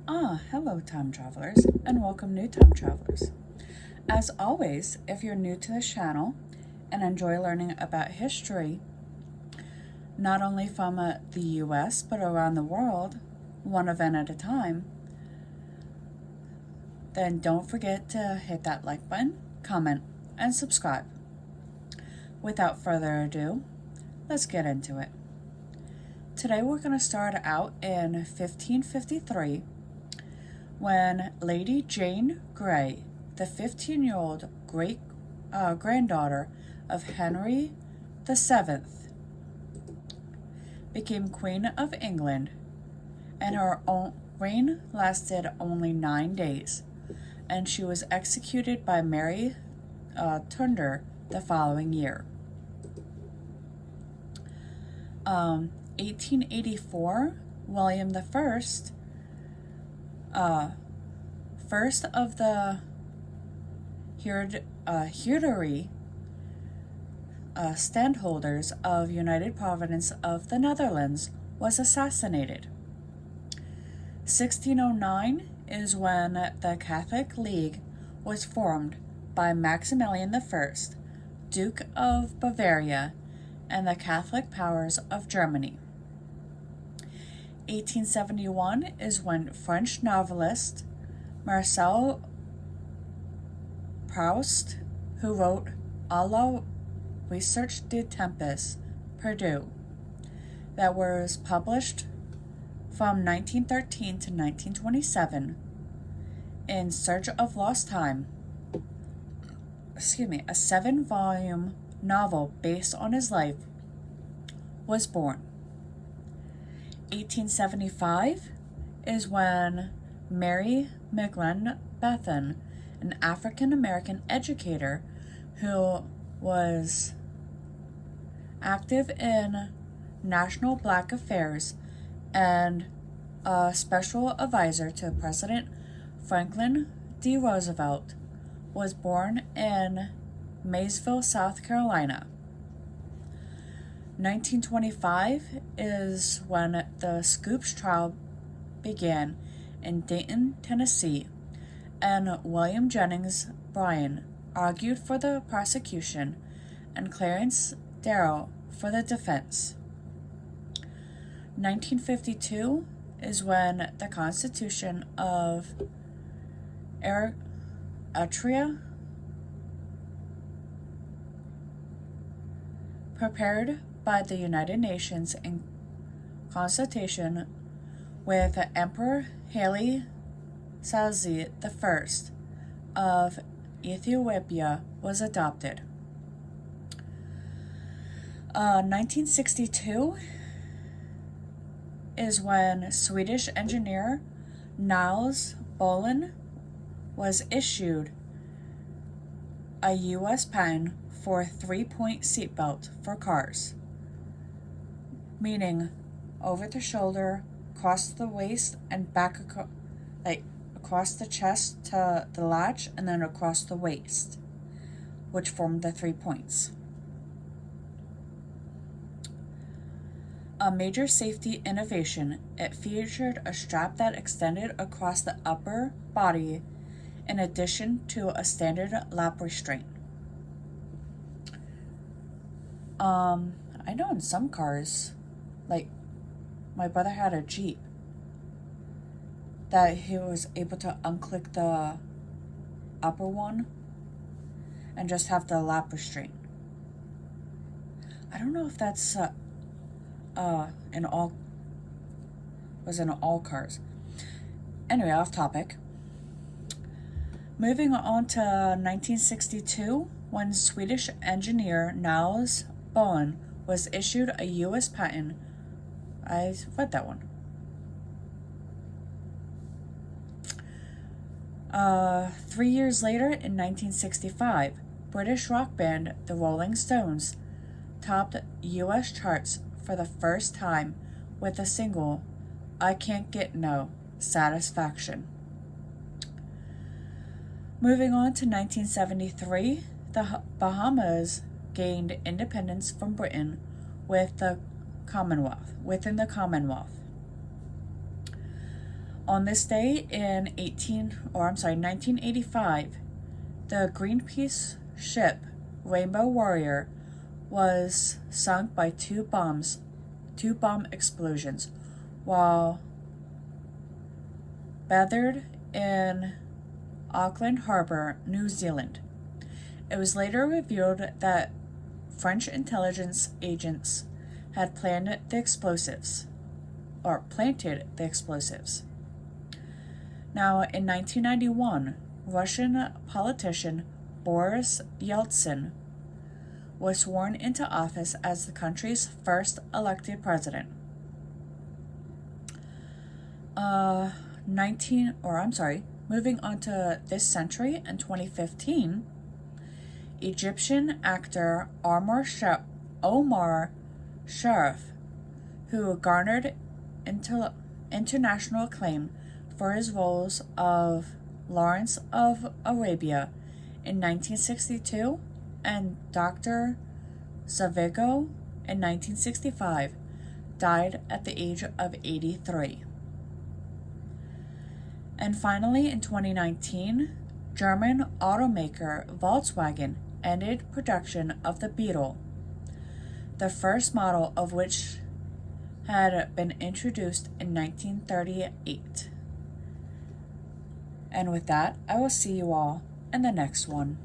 Hello, time travelers, and welcome, new time travelers. As always, if you're new to this channel and enjoy learning about history, not only from the US but around the world, one event at a time, then don't forget to hit that like button, comment, and subscribe. Without further ado, let's get into it. Today we're going to start out in 1553 when Lady Jane Grey, the 15-year-old great-granddaughter of Henry VII, became Queen of England, and her reign lasted only 9 days, and she was executed by Mary Tudor the following year. 1884, William I, first of the Heredery standholders of United Province of the Netherlands, was assassinated. 1609 is when the Catholic League was formed by Maximilian I, Duke of Bavaria, and the Catholic powers of Germany. 1871 is when French novelist Marcel Proust, who wrote A la Recherche de Tempest Perdue, that was published from 1913 to 1927, In Search of Lost Time, a 7-volume novel based on his life, was born. 1875 is when Mary McGlynn Bethan, an African-American educator who was active in national Black affairs and a special advisor to President Franklin D. Roosevelt, was born in Maysville, South Carolina. 1925 is when the Scoops trial began in Dayton, Tennessee, and William Jennings Bryan argued for the prosecution and Clarence Darrow for the defense. 1952 is when the Constitution of Eritrea, prepared by the United Nations in consultation with Emperor Haile Selassie I of Ethiopia, was adopted. 1962 is when Swedish engineer Niels Bohlin was issued a U.S. patent for a 3-point seatbelt for cars, meaning over the shoulder, across the waist, and back across the chest to the latch, and then across the waist, which formed the 3 points. A major safety innovation, it featured a strap that extended across the upper body in addition to a standard lap restraint. I know in some cars, like my brother had a Jeep, that he was able to unclick the upper one and just have the lap restraint. I don't know if that's in all cars. Anyway, off topic. Moving on to 1962, when Swedish engineer Niels Bohlin was issued a U.S. patent. I read that one. 3 years later, in 1965, British rock band The Rolling Stones topped U.S. charts for the first time with the single I Can't Get No Satisfaction. Moving on to 1973, the Bahamas gained independence from Britain within the Commonwealth. On this day in 1985, the Greenpeace ship Rainbow Warrior was sunk by two bomb explosions while tethered in Auckland Harbour, New Zealand. It was later revealed that French intelligence agents had planted the explosives. Now, in 1991, Russian politician Boris Yeltsin was sworn into office as the country's first elected president. Moving on to this century in 2015, Egyptian actor Omar Sharif, who garnered international acclaim for his roles of Lawrence of Arabia in 1962 and Dr. Zhivago in 1965, died at the age of 83. And finally, in 2019, German automaker Volkswagen ended production of the Beetle, the first model of which had been introduced in 1938. And with that, I will see you all in the next one.